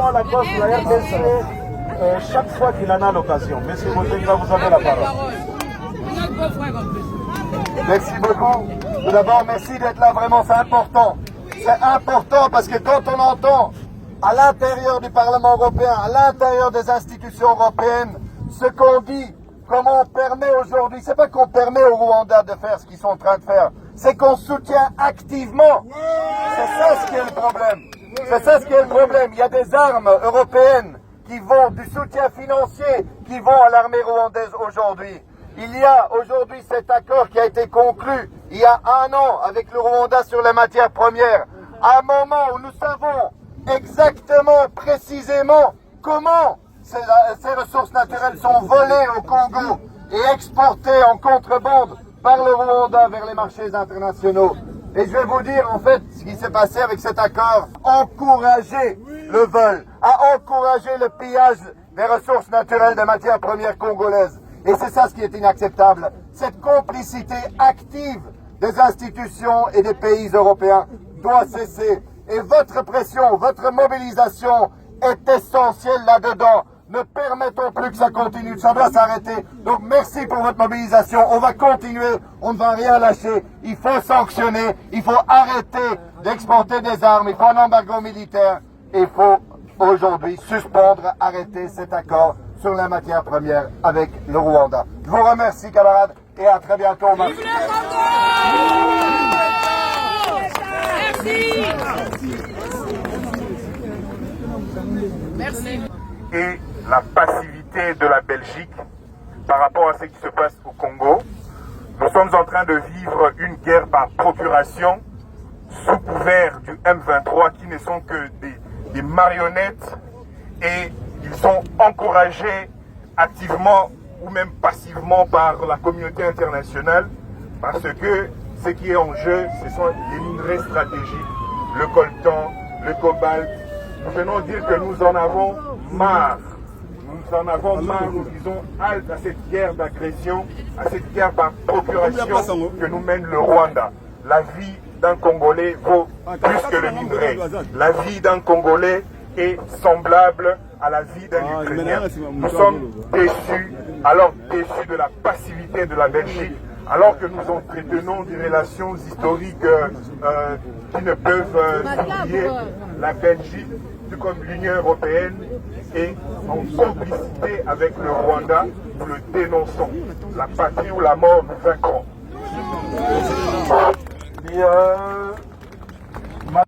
défend la cause de la RDC chaque fois qu'il en a l'occasion. Monsieur Mozenga, vous avez la parole. Merci beaucoup. Tout d'abord, merci d'être là, vraiment, c'est important. C'est important parce que quand on entend à l'intérieur du Parlement européen, à l'intérieur des institutions européennes, ce qu'on dit, comment on permet aujourd'hui, c'est pas qu'on permet au Rwanda de faire ce qu'ils sont en train de faire, c'est qu'on soutient activement. C'est ça ce qui est le problème. C'est ça ce qui est le problème. Il y a des armes européennes qui vont, du soutien financier, qui vont à l'armée rwandaise aujourd'hui. Il y a aujourd'hui cet accord qui a été conclu il y a 1 an avec le Rwanda sur les matières premières. À un moment où nous savons exactement, précisément, comment ces ressources naturelles sont volées au Congo et exportées en contrebande par le Rwanda vers les marchés internationaux. Et je vais vous dire en fait ce qui s'est passé avec cet accord. Encourager le vol, à encourager le pillage des ressources naturelles des matières premières congolaises. Et c'est ça ce qui est inacceptable. Cette complicité active des institutions et des pays européens doit cesser. Et votre pression, votre mobilisation est essentielle là-dedans. Ne permettons plus que ça continue, ça doit s'arrêter. Donc merci pour votre mobilisation, on va continuer, on ne va rien lâcher. Il faut sanctionner, il faut arrêter d'exporter des armes, il faut un embargo militaire. Et il faut aujourd'hui suspendre, arrêter cet accord sur la matière première avec le Rwanda. Je vous remercie camarades et à très bientôt. Merci. Et la passivité de la Belgique par rapport à ce qui se passe au Congo. Nous sommes en train de vivre une guerre par procuration sous couvert du M23 qui ne sont que des marionnettes et ils sont encouragés activement ou même passivement par la communauté internationale parce que ce qui est en jeu, ce sont les minerais stratégiques, le coltan, le cobalt. Nous venons dire que nous en avons marre. Nous en avons marre, nous disons halte à cette guerre d'agression, à cette guerre par procuration que nous mène le Rwanda. La vie d'un Congolais vaut plus que le minerai. La vie d'un Congolais est semblable à la vie d'un Ukrainien. Nous sommes déçus, alors déçus de la passivité de la Belgique, alors que nous entretenons des relations historiques qui ne peuvent s'oublier. La Belgique, tout comme l'Union européenne, est en complicité avec le Rwanda. Nous le dénonçons. La patrie ou la mort, nous vaincrons.